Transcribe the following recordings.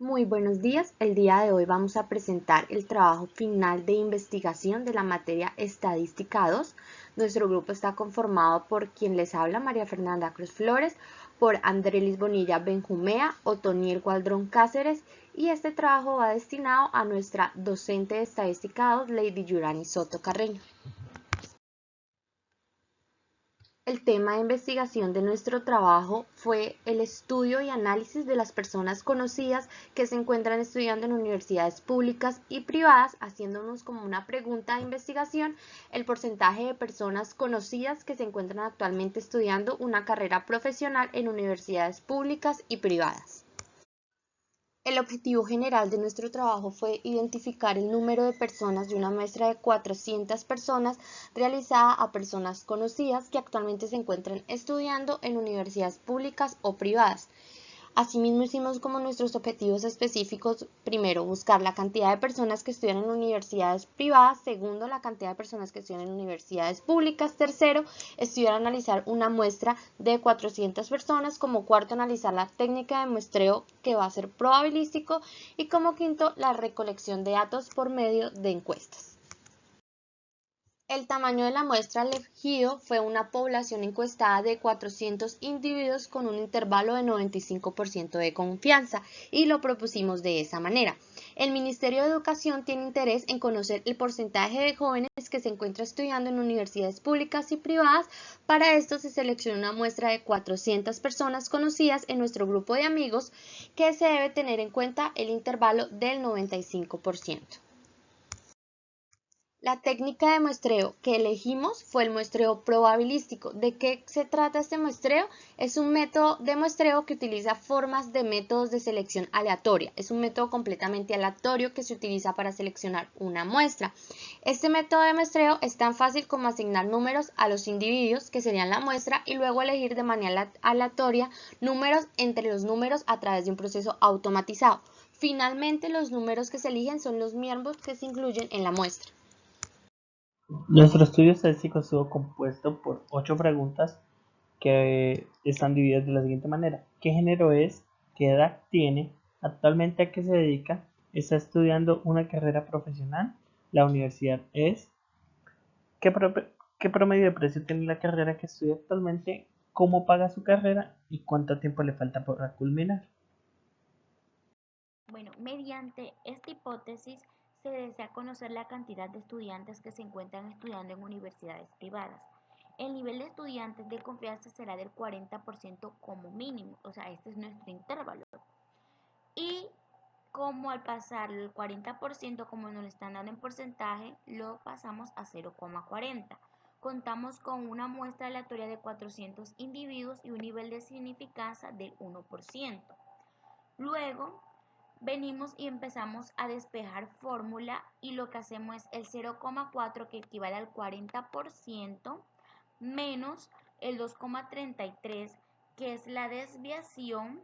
Muy buenos días. El día de hoy vamos a presentar el trabajo final de investigación de la materia Estadística 2. Nuestro grupo está conformado por quien les habla, María Fernanda Cruz Flores, por Andrelis Bonilla Benjumea, Otoniel Gualdrón Cáceres, y este trabajo va destinado a nuestra docente de Estadística 2, Lady Yurani Soto Carreño. El tema de investigación de nuestro trabajo fue el estudio y análisis de las personas conocidas que se encuentran estudiando en universidades públicas y privadas, haciéndonos como una pregunta de investigación el porcentaje de personas conocidas que se encuentran actualmente estudiando una carrera profesional en universidades públicas y privadas. El objetivo general de nuestro trabajo fue identificar el número de personas de una muestra de 400 personas realizada a personas conocidas que actualmente se encuentran estudiando en universidades públicas o privadas. Asimismo, hicimos como nuestros objetivos específicos: primero, buscar la cantidad de personas que estudian en universidades privadas; segundo, la cantidad de personas que estudian en universidades públicas; tercero, estudiar analizar una muestra de 400 personas; como cuarto, analizar la técnica de muestreo, que va a ser probabilístico; y como quinto, la recolección de datos por medio de encuestas. El tamaño de la muestra elegido fue una población encuestada de 400 individuos con un intervalo de 95% de confianza, y lo propusimos de esa manera. El Ministerio de Educación tiene interés en conocer el porcentaje de jóvenes que se encuentra estudiando en universidades públicas y privadas. Para esto se selecciona una muestra de 400 personas conocidas en nuestro grupo de amigos, que se debe tener en cuenta el intervalo del 95%. La técnica de muestreo que elegimos fue el muestreo probabilístico. ¿De qué se trata este muestreo? Es un método de muestreo que utiliza formas de métodos de selección aleatoria. Es un método completamente aleatorio que se utiliza para seleccionar una muestra. Este método de muestreo es tan fácil como asignar números a los individuos, que serían la muestra, y luego elegir de manera aleatoria números entre los números a través de un proceso automatizado. Finalmente, los números que se eligen son los miembros que se incluyen en la muestra. Nuestro estudio estadístico estuvo compuesto por 8 preguntas que están divididas de la siguiente manera: ¿qué género es? ¿Qué edad tiene? ¿Actualmente a qué se dedica? ¿Está estudiando una carrera profesional? ¿La universidad es? ¿Qué, qué promedio de precio tiene la carrera que estudia actualmente? ¿Cómo paga su carrera? ¿Y cuánto tiempo le falta para culminar? Bueno, mediante esta hipótesis se desea conocer la cantidad de estudiantes que se encuentran estudiando en universidades privadas. El nivel de estudiantes de confianza será del 40% como mínimo, o sea, este es nuestro intervalo. Y como al pasar el 40%, como nos lo están dando en porcentaje, lo pasamos a 0,40. Contamos con una muestra aleatoria de 400 individuos y un nivel de significancia del 1%. Luego, venimos y empezamos a despejar fórmula, y lo que hacemos es el 0,4, que equivale al 40%, menos el 2,33, que es la desviación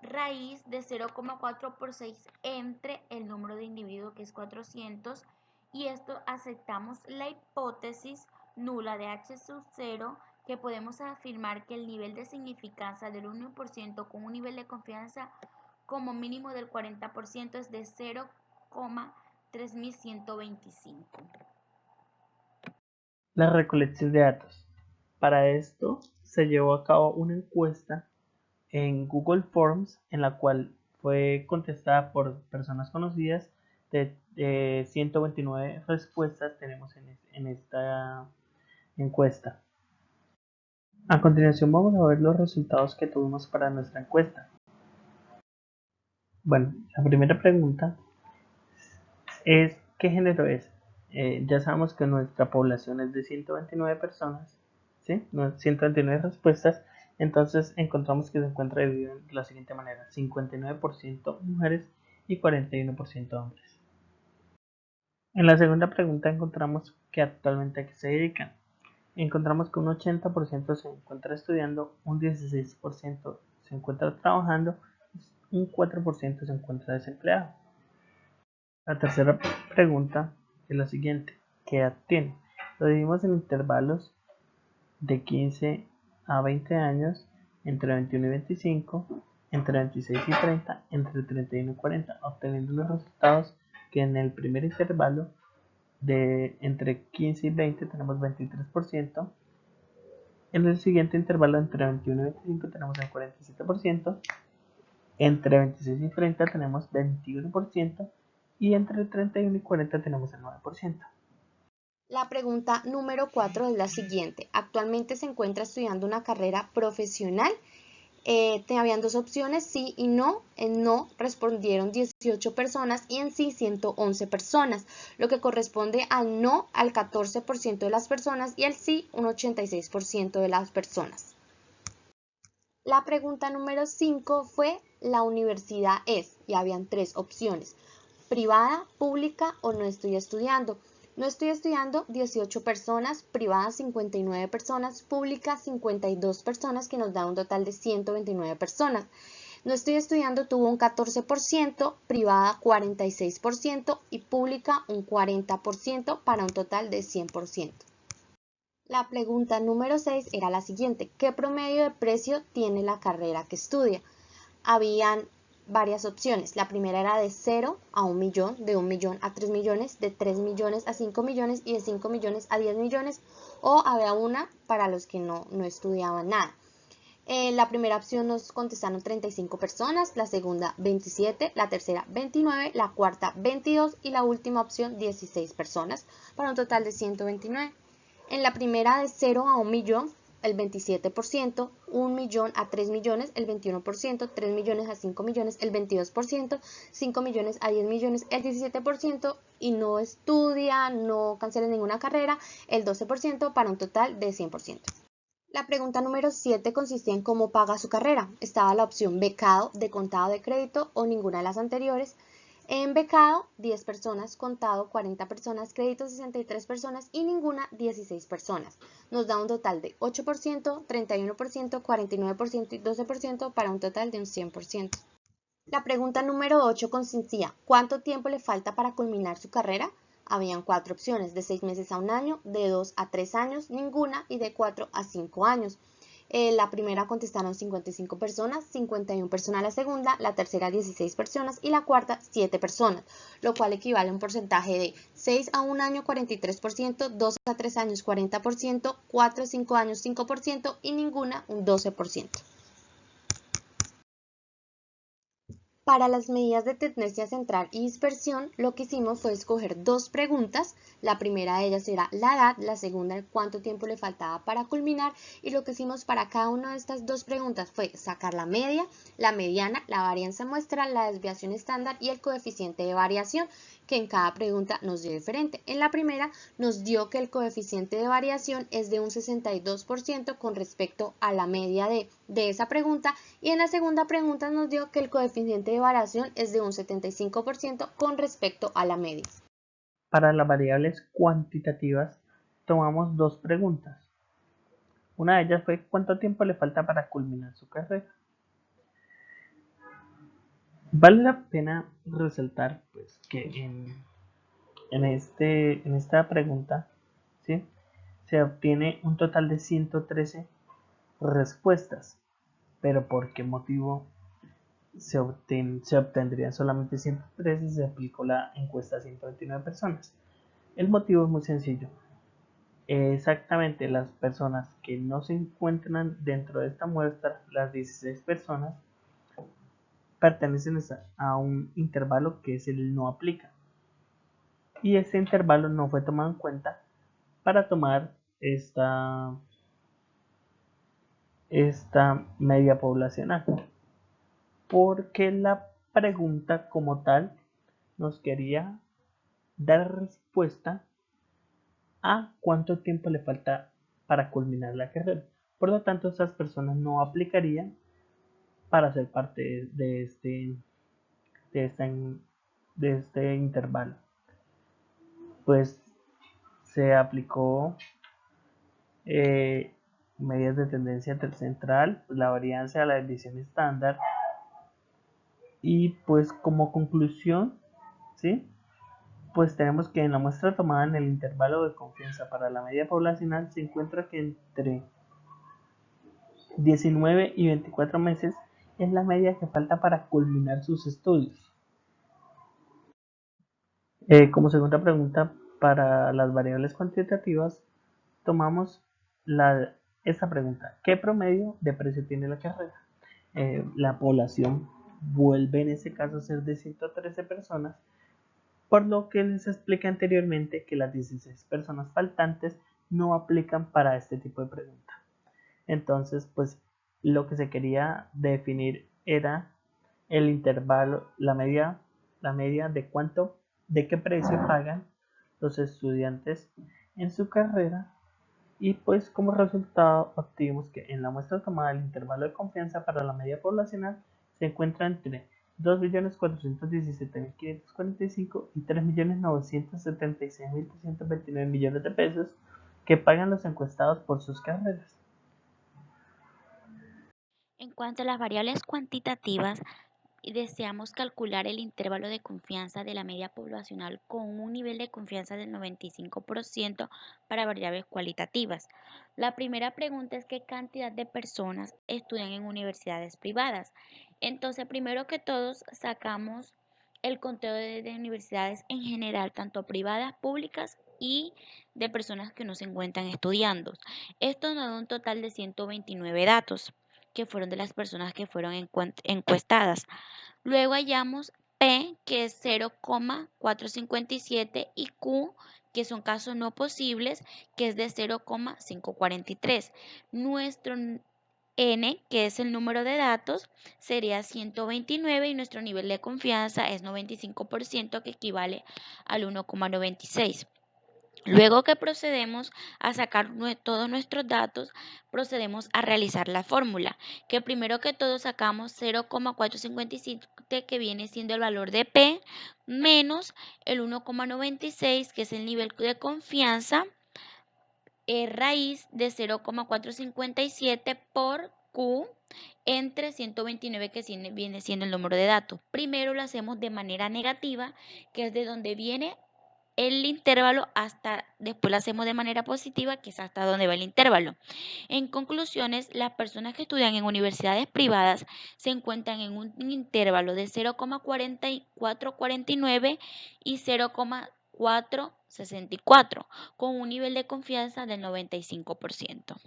raíz de 0,4 por 6 entre el número de individuos, que es 400, y esto aceptamos la hipótesis nula de H sub 0, que podemos afirmar que el nivel de significancia del 1% con un nivel de confianza como mínimo del 40% es de 0,3125. La recolección de datos. Para esto se llevó a cabo una encuesta en Google Forms, en la cual fue contestada por personas conocidas. De 129 respuestas tenemos en esta encuesta. A continuación vamos a ver los resultados que tuvimos para nuestra encuesta. Bueno, la primera pregunta es: ¿qué género es? Ya sabemos que nuestra población es de 129 personas, ¿sí? 129 respuestas. Entonces encontramos que se encuentra dividido de la siguiente manera: 59% mujeres y 41% hombres. En la segunda pregunta encontramos que actualmente a qué se dedican. Encontramos que un 80% se encuentra estudiando, un 16% se encuentra trabajando, un 4% se encuentra desempleado. La tercera pregunta es la siguiente: ¿qué edad tiene? Lo dividimos en intervalos de 15 a 20 años, entre 21 y 25, entre 26 y 30, entre 31 y 40, obteniendo unos resultados que en el primer intervalo de entre 15 y 20 tenemos 23%, en el siguiente intervalo entre 21 y 25 tenemos el 47%, entre 26 y 30 tenemos 21% y entre 31 y 40 tenemos el 9%. La pregunta número 4 es la siguiente. Actualmente se encuentra estudiando una carrera profesional. Habían dos opciones, sí y no. En no respondieron 18 personas y en sí 111 personas, lo que corresponde al no al 14% de las personas y al sí un 86% de las personas. La pregunta número 5 fue, ¿la universidad es? Y habían tres opciones, privada, pública o no estoy estudiando. No estoy estudiando 18 personas, privadas 59 personas, públicas 52 personas, que nos da un total de 129 personas. No estoy estudiando tuvo un 14%, privada 46% y pública un 40% para un total de 100%. La pregunta número 6 era la siguiente. ¿Qué promedio de precio tiene la carrera que estudia? Habían varias opciones. La primera era de 0 a 1 millón, de 1 millón a 3 millones, de 3 millones a 5 millones y de 5 millones a 10 millones. O había una para los que no estudiaban nada. La primera opción nos contestaron 35 personas, la segunda 27, la tercera 29, la cuarta 22 y la última opción 16 personas, para un total de 129. En la primera de 0 a 1 millón, el 27%, 1 millón a 3 millones, el 21%, 3 millones a 5 millones, el 22%, 5 millones a 10 millones, el 17% y no estudia, no cancela ninguna carrera, el 12% para un total de 100%. La pregunta número 7 consistía en cómo paga su carrera. Estaba la opción becado, de contado de crédito o ninguna de las anteriores. En becado, 10 personas, contado 40 personas, crédito 63 personas y ninguna 16 personas. Nos da un total de 8%, 31%, 49% y 12% para un total de un 100%. La pregunta número 8 consistía, ¿cuánto tiempo le falta para culminar su carrera? Habían 4 opciones, de 6 meses a 1 año, de 2 a 3 años, ninguna y de 4 a 5 años. La primera contestaron 55 personas, 51 personas la segunda, la tercera 16 personas y la cuarta 7 personas, lo cual equivale a un porcentaje de 6 a 1 año 43%, 2 a 3 años 40%, 4 a 5 años 5% y ninguna un 12%. Para las medidas de tendencia central y dispersión, lo que hicimos fue escoger dos preguntas. La primera de ellas era la edad, la segunda cuánto tiempo le faltaba para culminar, y lo que hicimos para cada una de estas dos preguntas fue sacar la media, la mediana, la varianza muestra, la desviación estándar y el coeficiente de variación, que en cada pregunta nos dio diferente. En la primera nos dio que el coeficiente de variación es de un 62% con respecto a la media de esa pregunta, y en la segunda pregunta nos dio que el coeficiente de variación es de un 75% con respecto a la media. Para las variables cuantitativas tomamos dos preguntas. Una de ellas fue ¿cuánto tiempo le falta para culminar su carrera? Vale la pena resaltar pues, que en esta pregunta, ¿sí?, se obtiene un total de 113 respuestas. ¿Pero por qué motivo se obtendrían solamente 113 si se aplicó la encuesta a 129 personas? El motivo es muy sencillo. Exactamente las personas que no se encuentran dentro de esta muestra, las 16 personas, pertenecen a un intervalo que es el no aplica. Y ese intervalo no fue tomado en cuenta para tomar esta media poblacional. Porque la pregunta como tal nos quería dar respuesta a cuánto tiempo le falta para culminar la carrera. Por lo tanto, esas personas no aplicarían para ser parte de este intervalo. Pues se aplicó medidas de tendencia central, la varianza, la desviación estándar, y pues como conclusión, ¿sí?, pues tenemos que en la muestra tomada en el intervalo de confianza para la media poblacional se encuentra que entre 19 y 24 meses es la media que falta para culminar sus estudios. Como segunda pregunta, para las variables cuantitativas, tomamos esta pregunta: ¿qué promedio de precio tiene la carrera? La población vuelve en ese caso a ser de 113 personas, por lo que les expliqué anteriormente que las 16 personas faltantes no aplican para este tipo de pregunta. Entonces, pues lo que se quería definir era el intervalo, la media de qué precio pagan los estudiantes en su carrera, y pues como resultado obtuvimos que en la muestra tomada el intervalo de confianza para la media poblacional se encuentra entre 2.417.545 y 3.976.329 millones de pesos que pagan los encuestados por sus carreras. En cuanto a las variables cuantitativas, deseamos calcular el intervalo de confianza de la media poblacional con un nivel de confianza del 95% para variables cualitativas. La primera pregunta es qué cantidad de personas estudian en universidades privadas. Entonces, primero que todos, sacamos el conteo de universidades en general, tanto privadas, públicas y de personas que no se encuentran estudiando. Esto nos da un total de 129 datos que fueron de las personas que fueron encuestadas. Luego hallamos P, que es 0,457, y Q, que son casos no posibles, que es de 0,543. Nuestro N, que es el número de datos, sería 129 y nuestro nivel de confianza es 95%, que equivale al 1,96. Luego que procedemos a sacar todos nuestros datos, procedemos a realizar la fórmula, que primero que todo sacamos 0,457, que viene siendo el valor de P, menos el 1,96, que es el nivel de confianza, raíz de 0,457 por Q, entre 129, que viene siendo el número de datos. Primero lo hacemos de manera negativa, que es de donde viene el intervalo, hasta después lo hacemos de manera positiva, que es hasta donde va el intervalo. En conclusiones, las personas que estudian en universidades privadas se encuentran en un intervalo de 0,4449 y 0,464, con un nivel de confianza del 95%.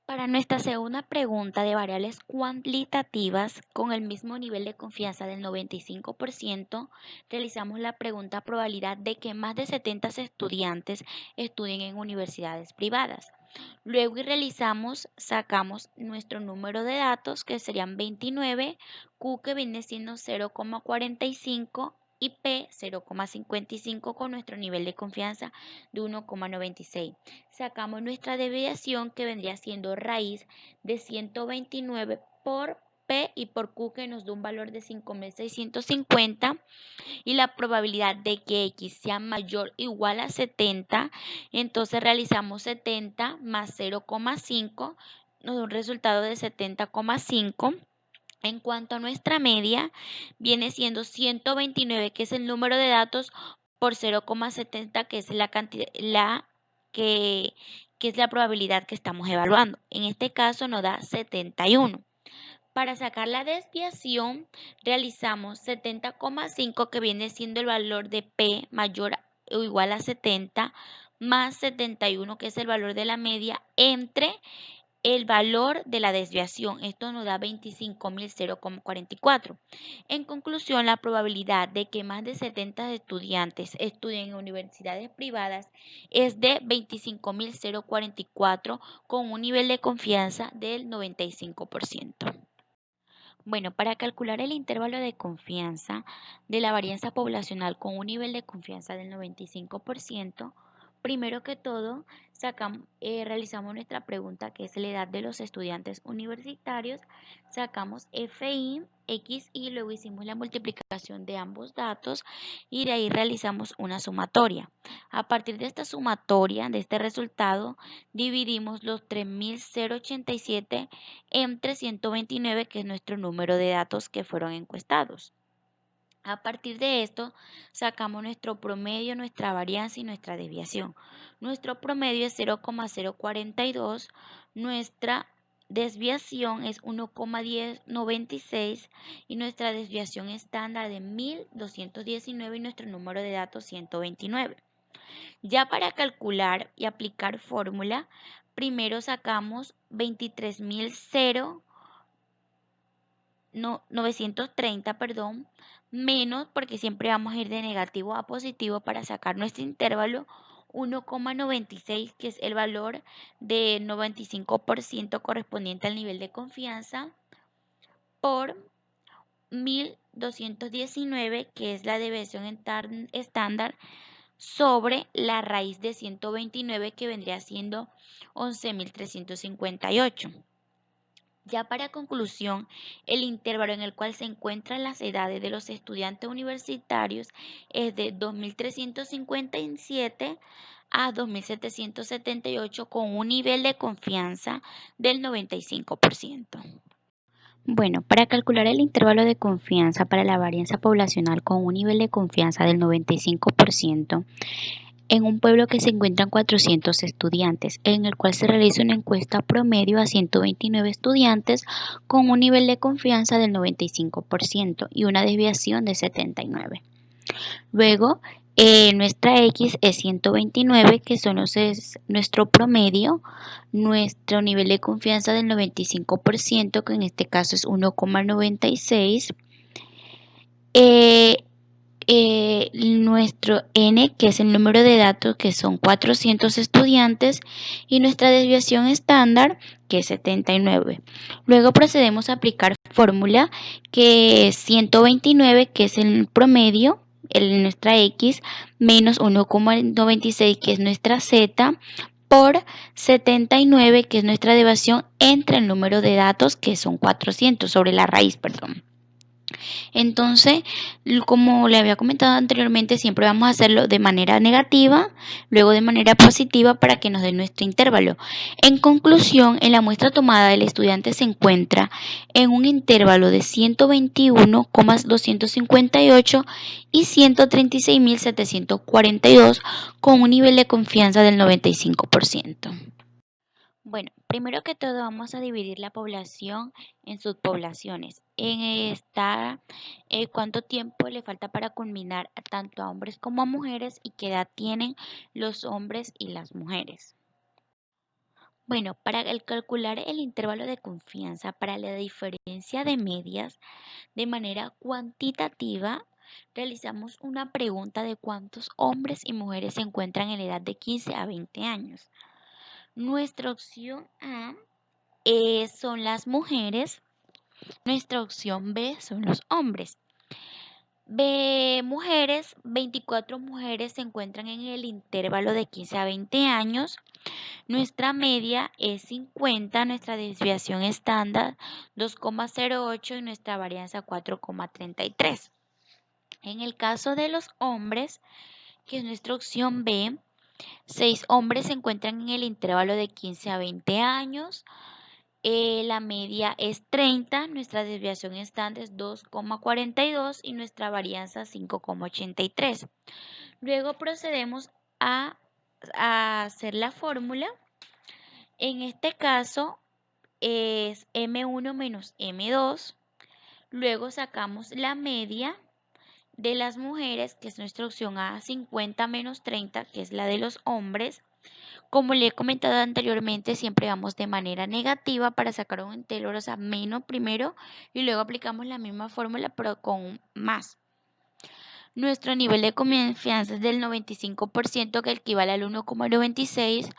Para nuestra segunda pregunta de variables cuantitativas con el mismo nivel de confianza del 95%, realizamos la pregunta probabilidad de que más de 70 estudiantes estudien en universidades privadas. Luego sacamos nuestro número de datos, que serían 29, Q, que viene siendo 0,45, y P 0,55, con nuestro nivel de confianza de 1,96. Sacamos nuestra desviación, que vendría siendo raíz de 129 por P y por Q, que nos da un valor de 5.650, y la probabilidad de que X sea mayor o igual a 70, entonces realizamos 70 más 0,5, nos da un resultado de 70,5. En cuanto a nuestra media, viene siendo 129, que es el número de datos, por 0,70, que es la cantidad, que es la probabilidad que estamos evaluando. En este caso nos da 71. Para sacar la desviación, realizamos 70,5, que viene siendo el valor de P mayor o igual a 70, más 71, que es el valor de la media, entre el valor de la desviación. Esto nos da 25.044. En conclusión, la probabilidad de que más de 70 estudiantes estudien en universidades privadas es de 25.044, con un nivel de confianza del 95%. Bueno, para calcular el intervalo de confianza de la varianza poblacional con un nivel de confianza del 95%, primero que todo realizamos nuestra pregunta, que es la edad de los estudiantes universitarios, sacamos FI, X, y luego hicimos la multiplicación de ambos datos y de ahí realizamos una sumatoria. A partir de esta sumatoria, de este resultado, dividimos los 3.087 entre 129, que es nuestro número de datos que fueron encuestados. A partir de esto, sacamos nuestro promedio, nuestra varianza y nuestra desviación. Nuestro promedio es 0,042, nuestra desviación es 1,1096 y nuestra desviación estándar de 1219 y nuestro número de datos 129. Ya para calcular y aplicar fórmula, primero sacamos 930, menos, porque siempre vamos a ir de negativo a positivo para sacar nuestro intervalo, 1,96, que es el valor de 95% correspondiente al nivel de confianza, por 1219, que es la desviación estándar, sobre la raíz de 129, que vendría siendo 11.358. Ya para conclusión, el intervalo en el cual se encuentran las edades de los estudiantes universitarios es de 2.357 a 2.778 con un nivel de confianza del 95%. Bueno, para calcular el intervalo de confianza para la varianza poblacional con un nivel de confianza del 95%, en un pueblo que se encuentran 400 estudiantes, en el cual se realiza una encuesta promedio a 129 estudiantes con un nivel de confianza del 95% y una desviación de 79. Luego, nuestra X es 129, que es nuestro promedio, nuestro nivel de confianza del 95%, que en este caso es 1,96. Nuestro N, que es el número de datos, que son 400 estudiantes, y nuestra desviación estándar, que es 79. Luego procedemos a aplicar fórmula, que es 129, que es el promedio, nuestra X, menos 1,96, que es nuestra Z, por 79, que es nuestra desviación entre el número de datos, que son 400, sobre la raíz, perdón. Entonces, como le había comentado anteriormente, siempre vamos a hacerlo de manera negativa, luego de manera positiva para que nos dé nuestro intervalo. En conclusión, en la muestra tomada el estudiante se encuentra en un intervalo de 121,258 y 136.742 con un nivel de confianza del 95%. Bueno, primero que todo vamos a dividir la población en subpoblaciones. Cuánto tiempo le falta para culminar tanto a hombres como a mujeres y qué edad tienen los hombres y las mujeres. Bueno, para calcular el intervalo de confianza para la diferencia de medias de manera cuantitativa, realizamos una pregunta de cuántos hombres y mujeres se encuentran en la edad de 15 a 20 años. Nuestra opción A son las mujeres, nuestra opción B son los hombres. Mujeres, 24 mujeres se encuentran en el intervalo de 15 a 20 años. Nuestra media es 50, nuestra desviación estándar 2,08 y nuestra varianza 4,33. En el caso de los hombres, que es nuestra opción B, 6 hombres se encuentran en el intervalo de 15 a 20 años. La media es 30, nuestra desviación estándar es 2,42 y nuestra varianza 5,83. Luego procedemos a hacer la fórmula. En este caso es M1 menos M2. Luego sacamos la media de las mujeres, que es nuestra opción A, 50 menos 30, que es la de los hombres. Como le he comentado anteriormente, siempre vamos de manera negativa para sacar un intervalo, o sea, menos primero y luego aplicamos la misma fórmula pero con más. Nuestro nivel de confianza es del 95%, que equivale al 1,96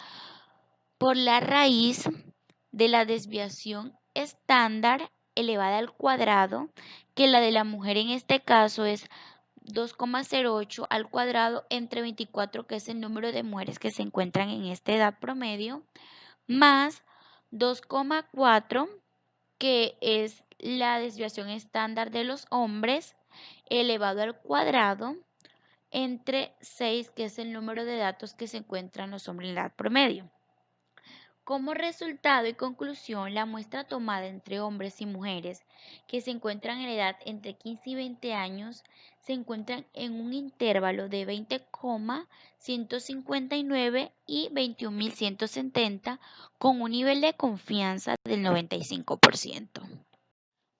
por la raíz de la desviación estándar elevada al cuadrado, que la de la mujer en este caso es 2,08 al cuadrado entre 24, que es el número de mujeres que se encuentran en esta edad promedio, más 2,4, que es la desviación estándar de los hombres, elevado al cuadrado, entre 6, que es el número de datos que se encuentran los hombres en edad promedio. Como resultado y conclusión, la muestra tomada entre hombres y mujeres que se encuentran en la edad entre 15 y 20 años se encuentran en un intervalo de 20,159 y 21.170 con un nivel de confianza del 95%.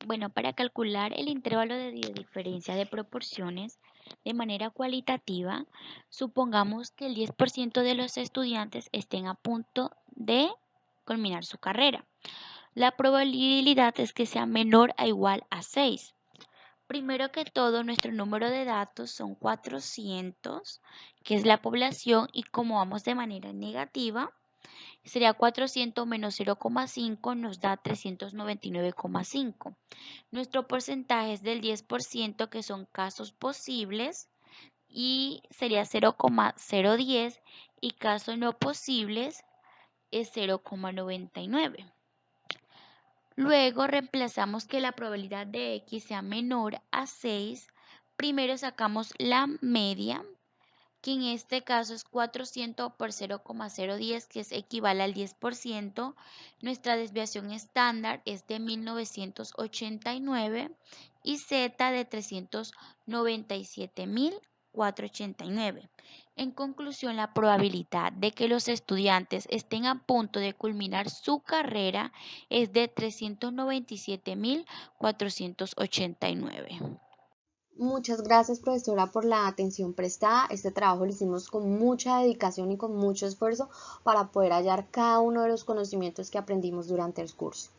Bueno, para calcular el intervalo de diferencia de proporciones de manera cualitativa, supongamos que el 10% de los estudiantes estén a punto de culminar su carrera. La probabilidad es que sea menor o igual a 6. Primero que todo, nuestro número de datos son 400, que es la población, y como vamos de manera negativa, sería 400 menos 0,5 nos da 399,5. Nuestro porcentaje es del 10%, que son casos posibles, y sería 0,010, y casos no posibles es 0,99. Luego reemplazamos que la probabilidad de X sea menor a 6. Primero sacamos la media, que en este caso es 400 por 0,010, que equivale al 10%. Nuestra desviación estándar es de 1989 y Z de 397.489. En conclusión, la probabilidad de que los estudiantes estén a punto de culminar su carrera es de 397.489. Muchas gracias, profesora, por la atención prestada. Este trabajo lo hicimos con mucha dedicación y con mucho esfuerzo para poder hallar cada uno de los conocimientos que aprendimos durante el curso.